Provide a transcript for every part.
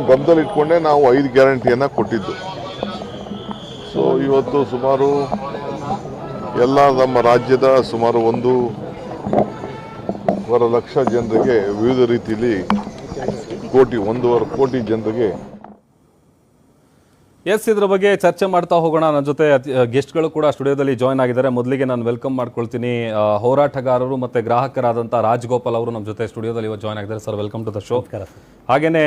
ಗಮನದಲ್ಲಿಟ್ಕೊಂಡೇ ನಾವು 5 ಗ್ಯಾರಂಟಿಯನ್ನು ಕೊಟ್ಟಿದ್ದು. ಸೊ ಇವತ್ತು ಸುಮಾರು ಎಲ್ಲ ನಮ್ಮ ರಾಜ್ಯದ ಸುಮಾರು 1.25 ಲಕ್ಷ ಜನರಿಗೆ ವಿವಿಧ ರೀತಿಯಲ್ಲಿ 1.25 ಕೋಟಿ ಜನರಿಗೆ ಇದ್ರ ಬಗ್ಗೆ ಚರ್ಚೆ ಮಾಡ್ತಾ ಹೋಗೋಣ. ನನ್ನ ಜೊತೆ ಗೆಸ್ಟ್ಗಳು ಕೂಡ ಸ್ಟುಡಿಯೋದಲ್ಲಿ ಜಾಯ್ನ್ ಆಗಿದ್ದಾರೆ. ಮೊದಲಿಗೆ ನಾನು ವೆಲ್ಕಮ್ ಮಾಡ್ಕೊಳ್ತೀನಿ ಹೋರಾಟಗಾರರು ಮತ್ತು ಗ್ರಾಹಕರಾದಂಥ ರಾಜಗೋಪಾಲ್ ಅವರು ನಮ್ಮ ಜೊತೆ ಸ್ಟುಡಿಯೋದಲ್ಲಿ ಇವತ್ತು ಜಾಯ್ನ್ ಆಗಿದ್ದಾರೆ. Sir, welcome to the show. ಹಾಗೆಯೇ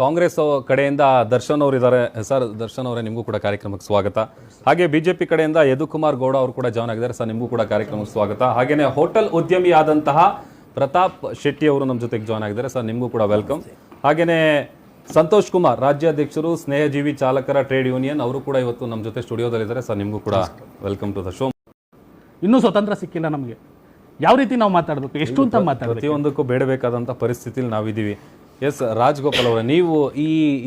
ಕಾಂಗ್ರೆಸ್ ಕಡೆಯಿಂದ ದರ್ಶನ್ ಅವರು ಇದ್ದಾರೆ. ಸರ್, ದರ್ಶನ್ ಅವರೇ, ನಿಮಗೂ ಕೂಡ ಕಾರ್ಯಕ್ರಮಕ್ಕೆ ಸ್ವಾಗತ. ಹಾಗೆ ಬಿಜೆಪಿ ಕಡೆಯಿಂದ ಯದುಕುಮಾರ್ ಗೌಡ ಅವರು ಕೂಡ ಜಾಯ್ನ್ ಆಗಿದ್ದಾರೆ. ಸರ್, ನಿಮಗೂ ಕೂಡ ಕಾರ್ಯಕ್ರಮಕ್ಕೆ ಸ್ವಾಗತ. ಹಾಗೆಯೇ ಹೋಟೆಲ್ ಉದ್ಯಮಿ ಆದಂತಹ ಪ್ರತಾಪ್ ಶೆಟ್ಟಿ ಅವರು ನಮ್ಮ ಜೊತೆಗೆ ಜಾಯ್ನ್ ಆಗಿದ್ದಾರೆ. ಸರ್, ನಿಮಗೂ ಕೂಡ ವೆಲ್ಕಮ್. ಹಾಗೆಯೇ ಸಂತೋಷ್ ಕುಮಾರ್, ರಾಜ್ಯಾಧ್ಯಕ್ಷರು ಸ್ನೇಹಜೀವಿ ಚಾಲಕರ ಟ್ರೇಡ್ ಯೂನಿಯನ್, ಅವರು ಕೂಡ ಇವತ್ತು ನಮ್ಮ ಜೊತೆ ಸ್ಟುಡಿಯೋದಲ್ಲಿದ್ದಾರೆ. ಸರ್, ನಿಮಗೂ ಕೂಡ ವೆಲ್ಕಮ್ ಟು ದ ಶೋ. ಇನ್ನೂ ಸ್ವತಂತ್ರ ಸಿಕ್ಕಿಲ್ಲ ನಮಗೆ, ಯಾವ ರೀತಿ ನಾವು ಮಾತಾಡಬೇಕು, ಎಷ್ಟು ಅಂತ ಮಾತಾಡಬೇಕು, ಪ್ರತಿಯೊಂದಕ್ಕೂ ಬೇಡಬೇಕಾದಂಥ ಪರಿಸ್ಥಿತಿಯಲ್ಲಿ ನಾವಿದ್ದೀವಿ. ಎಸ್, ರಾಜಗೋಪಾಲ್ ಅವರೇ, ನೀವು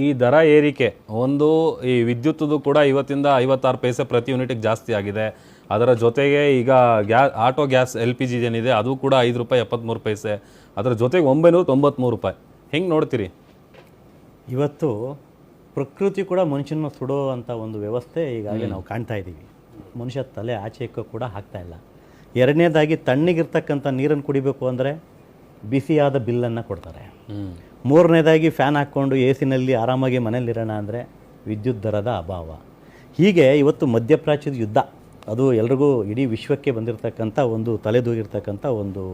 ಈ ದರ ಏರಿಕೆ, ಒಂದು ಈ ವಿದ್ಯುತ್ತದು ಕೂಡ ಇವತ್ತಿಂದ 56 ಪೈಸೆ ಪ್ರತಿ ಯೂನಿಟ್ಗೆ ಜಾಸ್ತಿ ಆಗಿದೆ. ಅದರ ಜೊತೆಗೆ ಈಗ ಆಟೋ ಗ್ಯಾಸ್ LPG ಏನಿದೆ ಅದು ಕೂಡ ₹5.73. ಅದರ ಜೊತೆಗೆ ₹993. ಹೆಂಗೆ ನೋಡ್ತೀರಿ? ಇವತ್ತು ಪ್ರಕೃತಿ ಕೂಡ ಮನುಷ್ಯನ ಸುಡೋ ಅಂಥ ಒಂದು ವ್ಯವಸ್ಥೆ ಈಗಾಗಲೇ ನಾವು ಕಾಣ್ತಾ ಇದ್ದೀವಿ. ಮನುಷ್ಯ ತಲೆ ಆಚೆಕ್ಕೂ ಕೂಡ ಆಗ್ತಾ ಇಲ್ಲ. ಎರಡನೇದಾಗಿ ತಣ್ಣಗಿರ್ತಕ್ಕಂಥ ನೀರನ್ನು ಕುಡಿಬೇಕು ಅಂದರೆ ಬಿಸಿಯಾದ ಬಿಲ್ಲನ್ನು ಕೊಡ್ತಾರೆ. ಮೂರನೇದಾಗಿ ಫ್ಯಾನ್ ಹಾಕ್ಕೊಂಡು AC-ನಲ್ಲಿ ಆರಾಮಾಗಿ ಮನೇಲಿರೋಣ ಅಂದರೆ ವಿದ್ಯುತ್ ದರದ ಅಭಾವ. ಹೀಗೆ ಇವತ್ತು ಮಧ್ಯಪ್ರಾಚ್ಯದ ಯುದ್ಧ, ಅದು ಎಲ್ರಿಗೂ ಇಡೀ ವಿಶ್ವಕ್ಕೆ ಬಂದಿರತಕ್ಕಂಥ ಒಂದು ತಲೆದೂಗಿರ್ತಕ್ಕಂಥ ಒಂದು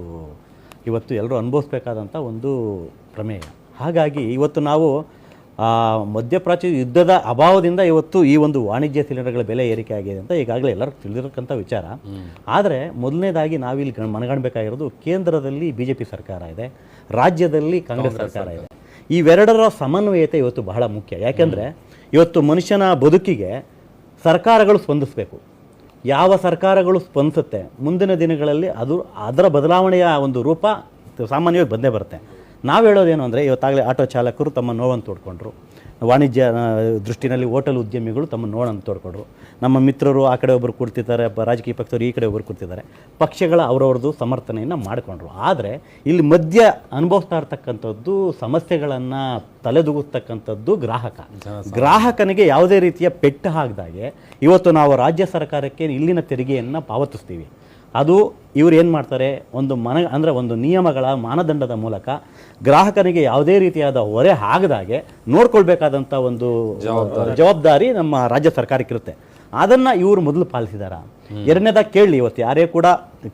ಇವತ್ತು ಎಲ್ಲರೂ ಅನುಭವಿಸ್ಬೇಕಾದಂಥ ಒಂದು ಪ್ರಮೇಯ. ಹಾಗಾಗಿ ಇವತ್ತು ನಾವು ಮಧ್ಯಪ್ರಾಚ್ಯ ಯುದ್ಧದ ಅಭಾವದಿಂದ ಇವತ್ತು ಈ ಒಂದು ವಾಣಿಜ್ಯ ಸಿಲಿಂಡರ್ಗಳ ಬೆಲೆ ಏರಿಕೆ ಆಗಿದೆ ಅಂತ ಈಗಾಗಲೇ ಎಲ್ಲರೂ ತಿಳಿದಿರತಕ್ಕಂಥ ವಿಚಾರ. ಆದರೆ ಮೊದಲನೇದಾಗಿ ನಾವಿಲ್ಲಿ ಮನಗಾಣಬೇಕಾಗಿರೋದು, ಕೇಂದ್ರದಲ್ಲಿ BJP ಸರ್ಕಾರ ಇದೆ, ರಾಜ್ಯದಲ್ಲಿ ಕಾಂಗ್ರೆಸ್ ಸರ್ಕಾರ ಇದೆ. ಇವೆರಡರ ಸಮನ್ವಯತೆ ಇವತ್ತು ಬಹಳ ಮುಖ್ಯ. ಯಾಕೆಂದರೆ ಇವತ್ತು ಮನುಷ್ಯನ ಬದುಕಿಗೆ ಸರ್ಕಾರಗಳು ಸ್ಪಂದಿಸಬೇಕು. ಯಾವ ಸರ್ಕಾರಗಳು ಸ್ಪಂದಿಸುತ್ತೆ, ಮುಂದಿನ ದಿನಗಳಲ್ಲಿ ಅದರ ಬದಲಾವಣೆಯ ಒಂದು ರೂಪ ಸಾಮಾನ್ಯವಾಗಿ ಬಂದೇ ಬರುತ್ತೆ. ನಾವು ಹೇಳೋದೇನು ಅಂದರೆ, ಇವತ್ತಾಗಲೇ ಆಟೋ ಚಾಲಕರು ತಮ್ಮ ನೋವನ್ನು ತೋಡ್ಕೊಂಡ್ರು, ವಾಣಿಜ್ಯ ದೃಷ್ಟಿನಲ್ಲಿ ಹೋಟೆಲ್ ಉದ್ಯಮಿಗಳು ತಮ್ಮ ನೋವನ್ನು ತೋಡ್ಕೊಂಡ್ರು, ನಮ್ಮ ಮಿತ್ರರು ಆ ಕಡೆ ಒಬ್ಬರು ಕೂರ್ತಿದ್ದಾರೆ, ರಾಜಕೀಯ ಪಕ್ಷದವರು ಈ ಕಡೆ ಒಬ್ಬರು ಕೂರ್ತಿದ್ದಾರೆ, ಪಕ್ಷಗಳ ಅವರವ್ರದ್ದು ಸಮರ್ಥನೆಯನ್ನು ಮಾಡಿಕೊಂಡ್ರು. ಆದರೆ ಇಲ್ಲಿ ಮಧ್ಯ ಅನುಭವಿಸ್ತಾ ಇರ್ತಕ್ಕಂಥದ್ದು, ಸಮಸ್ಯೆಗಳನ್ನು ತಲೆದೂಗಿಸ್ತಕ್ಕಂಥದ್ದು ಗ್ರಾಹಕನಿಗೆ ಯಾವುದೇ ರೀತಿಯ ಪೆಟ್ಟು ಹಾಕಿದಾಗೆ ಇವತ್ತು ನಾವು ರಾಜ್ಯ ಸರ್ಕಾರಕ್ಕೆ ಇಲ್ಲಿನ ತೆರಿಗೆಯನ್ನು ಪಾವತಿಸ್ತೀವಿ. ಅದು ಇವರು ಏನು ಮಾಡ್ತಾರೆ, ಒಂದು ನಿಯಮಗಳ ಮಾನದಂಡದ ಮೂಲಕ ಗ್ರಾಹಕನಿಗೆ ಯಾವುದೇ ರೀತಿಯಾದ ಹೊರೆ ಆಗದಾಗೆ ನೋಡ್ಕೊಳ್ಬೇಕಾದಂಥ ಒಂದು ಜವಾಬ್ದಾರಿ ನಮ್ಮ ರಾಜ್ಯ ಸರ್ಕಾರಕ್ಕಿರುತ್ತೆ. ಅದನ್ನು ಇವರು ಮೊದಲು ಪಾಲಿಸಿದಾರ? ಎರಡನೇದಾಗಿ ಕೇಳಿ, ಇವತ್ತು ಯಾರೇ ಕೂಡ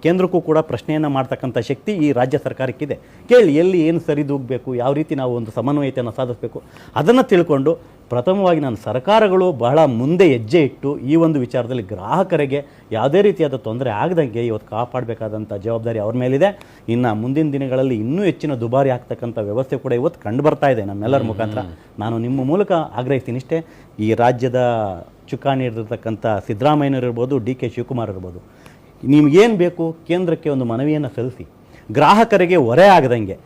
ಕೇಂದ್ರಕ್ಕೂ ಕೂಡ ಪ್ರಶ್ನೆಯನ್ನು ಮಾಡ್ತಕ್ಕಂಥ ಶಕ್ತಿ ಈ ರಾಜ್ಯ ಸರ್ಕಾರಕ್ಕಿದೆ. ಕೇಳಿ, ಎಲ್ಲಿ ಏನು ಸರಿದೂಗಬೇಕು, ಯಾವ ರೀತಿ ನಾವು ಒಂದು ಸಮನ್ವಯತೆಯನ್ನು ಸಾಧಿಸಬೇಕು, ಅದನ್ನು ತಿಳ್ಕೊಂಡು ಪ್ರಥಮವಾಗಿ ನಾನು ಸರ್ಕಾರಗಳು ಬಹಳ ಮುಂದೆ ಹೆಜ್ಜೆ ಇಟ್ಟು ಈ ಒಂದು ವಿಚಾರದಲ್ಲಿ ಗ್ರಾಹಕರಿಗೆ ಯಾವುದೇ ರೀತಿಯಾದ ತೊಂದರೆ ಆಗದಂಗೆ ಇವತ್ತು ಕಾಪಾಡಬೇಕಾದಂಥ ಜವಾಬ್ದಾರಿ ಅವ್ರ ಮೇಲಿದೆ. ಇನ್ನು ಮುಂದಿನ ದಿನಗಳಲ್ಲಿ ಇನ್ನೂ ಹೆಚ್ಚಿನ ದುಬಾರಿ ಆಗ್ತಕ್ಕಂಥ ವ್ಯವಸ್ಥೆ ಕೂಡ ಇವತ್ತು ಕಂಡು ಬರ್ತಾ ಇದೆ ನಮ್ಮೆಲ್ಲರ ಮುಖಾಂತರ. ನಾನು ನಿಮ್ಮ ಮೂಲಕ ಆಗ್ರಹಿಸ್ತೀನಿ ಇಷ್ಟೇ, ಈ ರಾಜ್ಯದ ಚುಕ್ಕಾಣಿ ಹಿಡಿದಿರ್ತಕ್ಕಂಥ ಸಿದ್ದರಾಮಯ್ಯನವರು ಇರ್ಬೋದು, DK ಶಿವಕುಮಾರ್ ಇರ್ಬೋದು, ನಿಮಗೇನು ಬೇಕು ಕೇಂದ್ರಕ್ಕೆ ಒಂದು ಮನವಿಯನ್ನು ಸಲ್ಲಿಸಿ, ಗ್ರಾಹಕರಿಗೆ ಹೊರೆ ಆಗದಂಗೆ,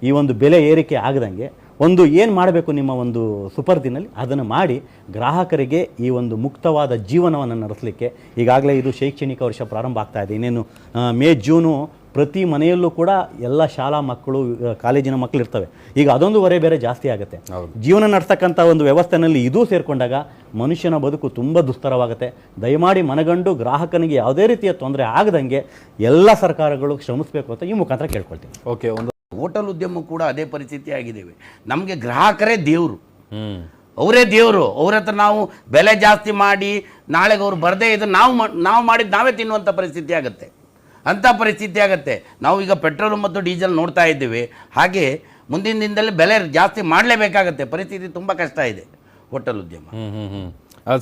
ಈ ಒಂದು ಬೆಲೆ ಏರಿಕೆ ಆಗದಂಗೆ ಒಂದು ಏನು ಮಾಡಬೇಕು ನಿಮ್ಮ ಒಂದು ಸುಪರ್ದಿನಲ್ಲಿ ಅದನ್ನು ಮಾಡಿ ಗ್ರಾಹಕರಿಗೆ ಈ ಒಂದು ಮುಕ್ತವಾದ ಜೀವನವನ್ನು ನಡೆಸಲಿಕ್ಕೆ. ಈಗಾಗಲೇ ಇದು ಶೈಕ್ಷಣಿಕ ವರ್ಷ ಪ್ರಾರಂಭ ಆಗ್ತಾ ಇದೆ. ಇನ್ನೇನು ಮೇ ಜೂನು ಪ್ರತಿ ಮನೆಯಲ್ಲೂ ಕೂಡ ಎಲ್ಲ ಶಾಲಾ ಮಕ್ಕಳು, ಕಾಲೇಜಿನ ಮಕ್ಕಳು ಇರ್ತವೆ. ಈಗ ಅದೊಂದು ಹೊರೆ ಬೇರೆ ಜಾಸ್ತಿ ಆಗುತ್ತೆ. ಜೀವನ ನಡೆಸ್ತಕ್ಕಂಥ ಒಂದು ವ್ಯವಸ್ಥೆಯಲ್ಲಿ ಇದೂ ಸೇರಿಕೊಂಡಾಗ ಮನುಷ್ಯನ ಬದುಕು ತುಂಬ ದುಸ್ತರವಾಗುತ್ತೆ. ದಯಮಾಡಿ ಮನಗಂಡು ಗ್ರಾಹಕನಿಗೆ ಯಾವುದೇ ರೀತಿಯ ತೊಂದರೆ ಆಗದಂಗೆ ಎಲ್ಲ ಸರ್ಕಾರಗಳು ಶ್ರಮಿಸಬೇಕು ಅಂತ ಈ ಮುಖಾಂತರ ಕೇಳ್ಕೊಳ್ತೀನಿ. ಓಕೆ, ಹೋಟೆಲ್ ಉದ್ಯಮ ಕೂಡ ಅದೇ ಪರಿಸ್ಥಿತಿ ಆಗಿದ್ದೇವೆ. ನಮಗೆ ಗ್ರಾಹಕರೇ ದೇವರು, ಅವರೇ ದೇವರು. ಅವ್ರ ಹತ್ರ ನಾವು ಬೆಲೆ ಜಾಸ್ತಿ ಮಾಡಿ ನಾಳೆಗೆ ಅವ್ರು ಬರದೇ ಇದ್ರೆ ನಾವು ಮಾಡಿದ್ದು ನಾವೇ ತಿನ್ನುವಂಥ ಪರಿಸ್ಥಿತಿ ಆಗುತ್ತೆ. ಅಂಥ ಪರಿಸ್ಥಿತಿ ಆಗುತ್ತೆ. ನಾವು ಈಗ ಪೆಟ್ರೋಲ್ ಮತ್ತು ಡೀಸೆಲ್ ನೋಡ್ತಾ ಇದ್ದೀವಿ. ಹಾಗೆ ಮುಂದಿನ ದಿನದಲ್ಲಿ ಬೆಲೆ ಜಾಸ್ತಿ ಮಾಡಲೇಬೇಕಾಗತ್ತೆ. ಪರಿಸ್ಥಿತಿ ತುಂಬ ಕಷ್ಟ ಇದೆ ಹೋಟೆಲ್ ಉದ್ಯಮ.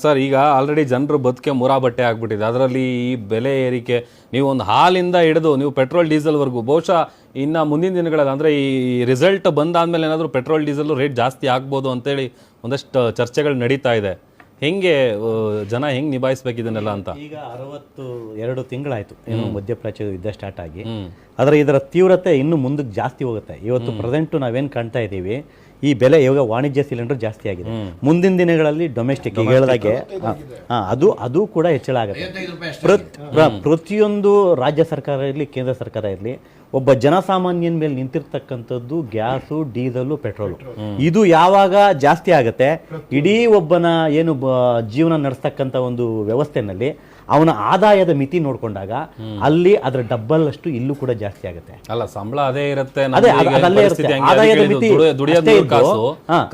ಸರ್, ಈಗ ಆಲ್ರೆಡಿ ಜನರು ಬದುಕೆ ಮುರಾ ಬಟ್ಟೆ ಆಗ್ಬಿಟ್ಟಿದೆ. ಅದರಲ್ಲಿ ಈ ಬೆಲೆ ಏರಿಕೆ, ನೀವು ಒಂದು ಹಾಲಿಂದ ಹಿಡಿದು ನೀವು ಪೆಟ್ರೋಲ್ ಡೀಸೆಲ್ವರೆಗೂ, ಬಹುಶಃ ಇನ್ನು ಮುಂದಿನ ದಿನಗಳಲ್ಲಿ ಅಂದರೆ ಈ ರಿಸಲ್ಟ್ ಬಂದಾದ್ಮೇಲೆ ಏನಾದರೂ ಪೆಟ್ರೋಲ್ ಡೀಸೆಲ್ ರೇಟ್ ಜಾಸ್ತಿ ಆಗ್ಬೋದು ಅಂತೇಳಿ ಒಂದಷ್ಟು ಚರ್ಚೆಗಳು ನಡೀತಾ ಇದೆ. ಹೆಂಗೆ ಜನ ಹೆಂಗೆ ನಿಭಾಯಿಸ್ಬೇಕು ಇದನ್ನೆಲ್ಲ ಅಂತ? ಈಗ 62 ತಿಂಗಳಾಯಿತು ಏನು ಮಧ್ಯಪ್ರಾಚ್ಯದ ಯುದ್ಧ ಸ್ಟಾರ್ಟ್ ಆಗಿ. ಆದರೆ ಇದರ ತೀವ್ರತೆ ಇನ್ನೂ ಮುಂದಕ್ಕೆ ಜಾಸ್ತಿ ಹೋಗುತ್ತೆ. ಇವತ್ತು ಪ್ರೆಸೆಂಟು ನಾವೇನು ಕಾಣ್ತಾ ಇದ್ದೀವಿ, ಈ ಬೆಲೆ ಇವಾಗ ವಾಣಿಜ್ಯ ಸಿಲಿಂಡರ್ ಜಾಸ್ತಿ ಆಗಿದೆ. ಮುಂದಿನ ದಿನಗಳಲ್ಲಿ ಡೊಮೆಸ್ಟಿಕ್ ಈಗ ಹೇಳಿದಾಗೆ ಅದು ಕೂಡ ಹೆಚ್ಚಳ ಆಗುತ್ತೆ. ಪ್ರತಿಯೊಂದು ರಾಜ್ಯ ಸರ್ಕಾರ ಇರಲಿ ಕೇಂದ್ರ ಸರ್ಕಾರ ಇರಲಿ ಒಬ್ಬ ಜನಸಾಮಾನ್ಯನ ಮೇಲೆ ನಿಂತಿರ್ತಕ್ಕಂಥದ್ದು ಗ್ಯಾಸು, ಡೀಸೆಲು, ಪೆಟ್ರೋಲು. ಇದು ಯಾವಾಗ ಜಾಸ್ತಿ ಆಗುತ್ತೆ, ಇಡೀ ಒಬ್ಬನ ಏನು ಜೀವನ ನಡೆಸ್ತಕ್ಕಂಥ ಒಂದು ವ್ಯವಸ್ಥೆನಲ್ಲಿ ಅವನ ಆದಾಯದ ಮಿತಿ ನೋಡ್ಕೊಂಡಾಗ ಅಲ್ಲಿ ಅದರ ಡಬ್ಬಲ್ ಅಷ್ಟು ಇಲ್ಲೂ ಕೂಡ ಜಾಸ್ತಿ ಆಗುತ್ತೆ. ಅಲ್ಲ, ಸಂಬಳ ಅದೇ ಇರುತ್ತೆ, ಆದಾಯದ ಮಿತಿ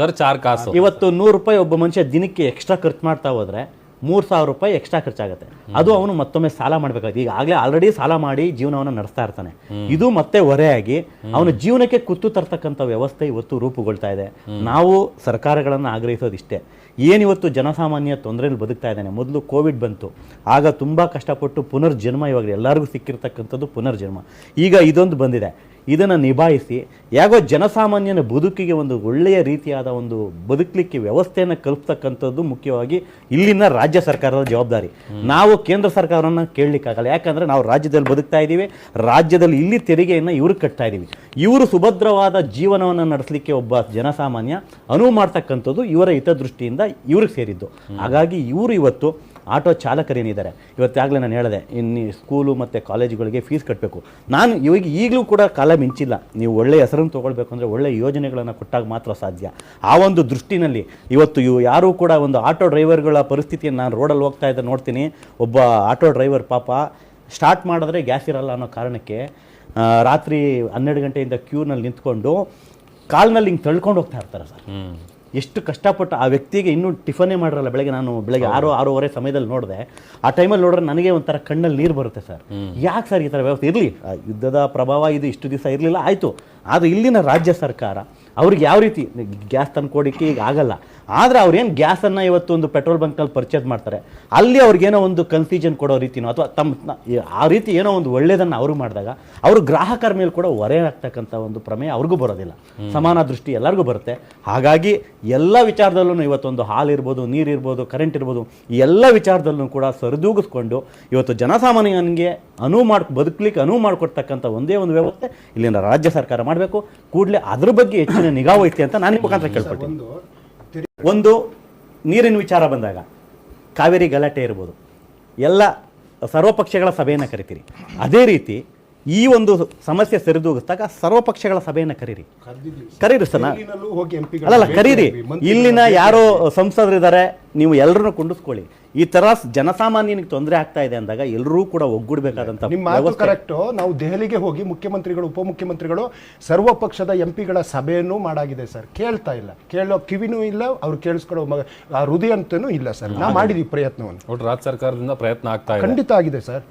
ಖರ್ಚು 6 ಕಾಸು. ಇವತ್ತು 100 ರೂಪಾಯಿ ಒಬ್ಬ ಮನುಷ್ಯ ದಿನಕ್ಕೆ ಎಕ್ಸ್ಟ್ರಾ ಖರ್ಚು ಮಾಡ್ತಾ ಹೋದ್ರೆ 3,000 ರೂಪಾಯಿ ಎಕ್ಸ್ಟ್ರಾ ಖರ್ಚಾಗುತ್ತೆ. ಅದು ಅವನು ಮತ್ತೊಮ್ಮೆ ಸಾಲ ಮಾಡಬೇಕಾಗುತ್ತೆ. ಈಗ ಆಗಲೇ ಆಲ್ರೆಡಿ ಸಾಲ ಮಾಡಿ ಜೀವನವನ್ನು ನಡೆಸ್ತಾ ಇರ್ತಾನೆ. ಇದು ಮತ್ತೆ ಹೊರೆಯಾಗಿ ಅವನ ಜೀವನಕ್ಕೆ ಕುತ್ತು ತರ್ತಕ್ಕಂಥ ವ್ಯವಸ್ಥೆ ಇವತ್ತು ರೂಪುಗೊಳ್ತಾ ಇದೆ. ನಾವು ಸರ್ಕಾರಗಳನ್ನು ಆಗ್ರಹಿಸೋದಿಷ್ಟೇ, ಏನಿವತ್ತು ಜನಸಾಮಾನ್ಯ ತೊಂದರೆಯಲ್ಲಿ ಬದುಕ್ತಾ ಇದ್ದಾನೆ. ಮೊದಲು ಕೋವಿಡ್ ಬಂತು, ಆಗ ತುಂಬ ಕಷ್ಟಪಟ್ಟು ಪುನರ್ಜನ್ಮ, ಇವಾಗ ಎಲ್ಲರಿಗೂ ಸಿಕ್ಕಿರ್ತಕ್ಕಂಥದ್ದು ಪುನರ್ಜನ್ಮ. ಈಗ ಇದೊಂದು ಬಂದಿದೆ, ಇದನ್ನು ನಿಭಾಯಿಸಿ ಯಾಗೋ ಜನಸಾಮಾನ್ಯನ ಬದುಕಿಗೆ ಒಂದು ಒಳ್ಳೆಯ ರೀತಿಯಾದ ಒಂದು ಬದುಕಲಿಕ್ಕೆ ವ್ಯವಸ್ಥೆಯನ್ನು ಕಲ್ಪಿಸ್ತಕ್ಕಂಥದ್ದು ಮುಖ್ಯವಾಗಿ ಇಲ್ಲಿನ ರಾಜ್ಯ ಸರ್ಕಾರದ ಜವಾಬ್ದಾರಿ. ನಾವು ಕೇಂದ್ರ ಸರ್ಕಾರವನ್ನು ಕೇಳಲಿಕ್ಕಾಗಲ್ಲ, ಯಾಕಂದರೆ ನಾವು ರಾಜ್ಯದಲ್ಲಿ ಬದುಕ್ತಾ ಇದ್ದೀವಿ, ರಾಜ್ಯದಲ್ಲಿ ಇಲ್ಲಿ ತೆರಿಗೆಯನ್ನು ಇವರು ಕಟ್ತಾ ಇದ್ದೀವಿ. ಇವರು ಸುಭದ್ರವಾದ ಜೀವನವನ್ನು ನಡೆಸಲಿಕ್ಕೆ ಒಬ್ಬ ಜನಸಾಮಾನ್ಯ ಅನುವು ಮಾಡ್ತಕ್ಕಂಥದ್ದು ಇವರ ಹಿತದೃಷ್ಟಿಯಿಂದ ಇವ್ರಿಗೆ ಸೇರಿದ್ದು. ಹಾಗಾಗಿ ಇವರು ಇವತ್ತು ಆಟೋ ಚಾಲಕರೇನಿದ್ದಾರೆ, ಇವತ್ತಾಗಲೇ ನಾನು ಹೇಳಿದೆ, ಇನ್ನು ಸ್ಕೂಲು ಮತ್ತು ಕಾಲೇಜುಗಳಿಗೆ ಫೀಸ್ ಕಟ್ಟಬೇಕು. ನಾನು ಈಗಲೂ ಕೂಡ ಕಾಲ ಮಿಂಚಿಲ್ಲ. ನೀವು ಒಳ್ಳೆಯ ಹೆಸರನ್ನು ತೊಗೊಳ್ಬೇಕು ಅಂದರೆ ಒಳ್ಳೆಯ ಯೋಜನೆಗಳನ್ನು ಕೊಟ್ಟಾಗ ಮಾತ್ರ ಸಾಧ್ಯ. ಆ ಒಂದು ದೃಷ್ಟಿನಲ್ಲಿ ಇವತ್ತು ಯಾರೂ ಕೂಡ ಒಂದು ಆಟೋ ಡ್ರೈವರ್ಗಳ ಪರಿಸ್ಥಿತಿಯನ್ನು ನಾನು ರೋಡಲ್ಲಿ ಹೋಗ್ತಾ ಇದ್ದ ನೋಡ್ತೀನಿ. ಒಬ್ಬ ಆಟೋ ಡ್ರೈವರ್ ಪಾಪ ಸ್ಟಾರ್ಟ್ ಮಾಡಿದ್ರೆ ಗ್ಯಾಸ್ ಇರಲ್ಲ ಅನ್ನೋ ಕಾರಣಕ್ಕೆ ರಾತ್ರಿ 12 ಗಂಟೆಯಿಂದ ಕ್ಯೂನಲ್ಲಿ ನಿಂತ್ಕೊಂಡು ಕಾಲ್ನಲ್ಲಿ ಹಿಂಗೆ ತಳ್ಕೊಂಡು ಹೋಗ್ತಾ ಇರ್ತಾರೆ ಸರ್. ಎಷ್ಟು ಕಷ್ಟಪಟ್ಟು ಆ ವ್ಯಕ್ತಿಗೆ ಇನ್ನೂ ಟಿಫನ್ನೇ ಮಾಡಿರಲ್ಲ. ಬೆಳಗ್ಗೆ 6-6:30 ಸಮಯದಲ್ಲಿ ನೋಡಿದೆ. ಆ ಟೈಮಲ್ಲಿ ನೋಡಿದ್ರೆ ನನಗೆ ಒಂಥರ ಕಣ್ಣಲ್ಲಿ ನೀರು ಬರುತ್ತೆ ಸರ್. ಯಾಕೆ ಸರ್ ಈ ಥರ ವ್ಯವಸ್ಥೆ ಇರಲಿ, ಯುದ್ಧದ ಪ್ರಭಾವ ಇದು ಇಷ್ಟು ದಿವಸ ಇರಲಿಲ್ಲ, ಆಯಿತು. ಆದರೆ ಇಲ್ಲಿನ ರಾಜ್ಯ ಸರ್ಕಾರ ಅವ್ರಿಗೆ ಯಾವ ರೀತಿ ಗ್ಯಾಸ್ ತಂದ್ಕೊಡೋಕ್ಕೆ ಈಗ ಆಗಲ್ಲ, ಆದರೆ ಅವ್ರೇನು ಗ್ಯಾಸನ್ನು ಇವತ್ತು ಒಂದು ಪೆಟ್ರೋಲ್ ಬಂಕ್ನಲ್ಲಿ ಪರ್ಚೇಸ್ ಮಾಡ್ತಾರೆ, ಅಲ್ಲಿ ಅವ್ರಿಗೇನೋ ಒಂದು ಕನ್ಫ್ಯೂಷನ್ ಕೊಡೋ ರೀತಿನೋ ಅಥವಾ ಆ ರೀತಿ ಏನೋ ಒಂದು ಒಳ್ಳೆಯದನ್ನು ಅವರು ಮಾಡಿದಾಗ ಅವರು ಗ್ರಾಹಕರ ಮೇಲೆ ಕೂಡ ಹೊರೆ ಆಗ್ತಕ್ಕಂಥ ಒಂದು ಪ್ರಮೇಯ ಅವ್ರಿಗೂ ಬರೋದಿಲ್ಲ. ಸಮಾನ ದೃಷ್ಟಿ ಎಲ್ಲರಿಗೂ ಬರುತ್ತೆ. ಹಾಗಾಗಿ ಎಲ್ಲ ವಿಚಾರದಲ್ಲೂ ಇವತ್ತೊಂದು ಹಾಲು ಇರ್ಬೋದು, ನೀರಿರ್ಬೋದು, ಕರೆಂಟ್ ಇರ್ಬೋದು, ಈ ಎಲ್ಲ ವಿಚಾರದಲ್ಲೂ ಕೂಡ ಸರಿದೂಗಿಸ್ಕೊಂಡು ಇವತ್ತು ಜನಸಾಮಾನ್ಯನಿಗೆ ಬದುಕಲಿಕ್ಕೆ ಅನುವು ಮಾಡಿಕೊಡ್ತಕ್ಕಂಥ ಒಂದೇ ಒಂದು ವ್ಯವಸ್ಥೆ ಇಲ್ಲಿನ ರಾಜ್ಯ ಸರ್ಕಾರ ಮಾಡಬೇಕು. ಕೂಡಲೇ ಅದ್ರ ಬಗ್ಗೆ ಹೆಚ್ಚಿನ ನಿಗಾ ವಹಿಸಿ ಅಂತ ನಾನು ಮುಖಾಂತರ ಕೇಳ್ಕೊಳ್ತೀನಿ. ಒಂದು ನೀರಿನ ವಿಚಾರ ಬಂದಾಗ ಕಾವೇರಿ ಗಲಾಟೆ ಇರ್ಬೋದು, ಎಲ್ಲ ಸರ್ವಪಕ್ಷಗಳ ಸಭೆಯನ್ನು ಕರಿತೀರಿ. ಅದೇ ರೀತಿ ಈ ಒಂದು ಸಮಸ್ಯೆ ಸರಿದೂಗಿಸಿದಾಗ ಸರ್ವಪಕ್ಷಗಳ ಸಭೆಯನ್ನು ಕರೀರಿ ಸರ್. ಅಲ್ಲಲ್ಲ, ಕರೀರಿ. ಇಲ್ಲಿನ ಯಾರೋ ಸಂಸದರಿದ್ದಾರೆ, ನೀವು ಎಲ್ಲರನ್ನೂ ಕುಂಡಿಸ್ಕೊಳ್ಳಿ. ಈ ತರ ಜನಸಾಮಾನ್ಯನಿಗೆ ತೊಂದರೆ ಆಗ್ತಾ ಇದೆ ಅಂದಾಗ ಎಲ್ಲರೂ ಕೂಡ ಒಗ್ಗೂಡಬೇಕಾದಂತ ನಿಮ್ಮ ಮಾತು ಕರೆಕ್ಟ್. ನಾವು ದೆಹಲಿಗೆ ಹೋಗಿ ಮುಖ್ಯಮಂತ್ರಿಗಳು, ಉಪಮುಖ್ಯಮಂತ್ರಿಗಳು, ಸರ್ವ ಪಕ್ಷದ ಎಂಪಿಗಳ ಸಭೆಯನ್ನು ಮಾಡಾಗಿದೆ ಸರ್. ಕೇಳ್ತಾ ಇಲ್ಲ, ಕೇಳೋ ಕಿವಿನೂ ಇಲ್ಲ, ಅವ್ರು ಕೇಳಿಸ್ಕೊಳ್ಳೋ ಹೃದಯ ಅಂತನೂ ಇಲ್ಲ ಸರ್. ನಾವು ಮಾಡಿದೀವಿ ಪ್ರಯತ್ನವನ್ನು. ರಾಜ್ಯ ಸರ್ಕಾರದಿಂದ ಪ್ರಯತ್ನ ಆಗ್ತಾ ಇದೆ, ಖಂಡಿತ ಆಗಿದೆ ಸರ್.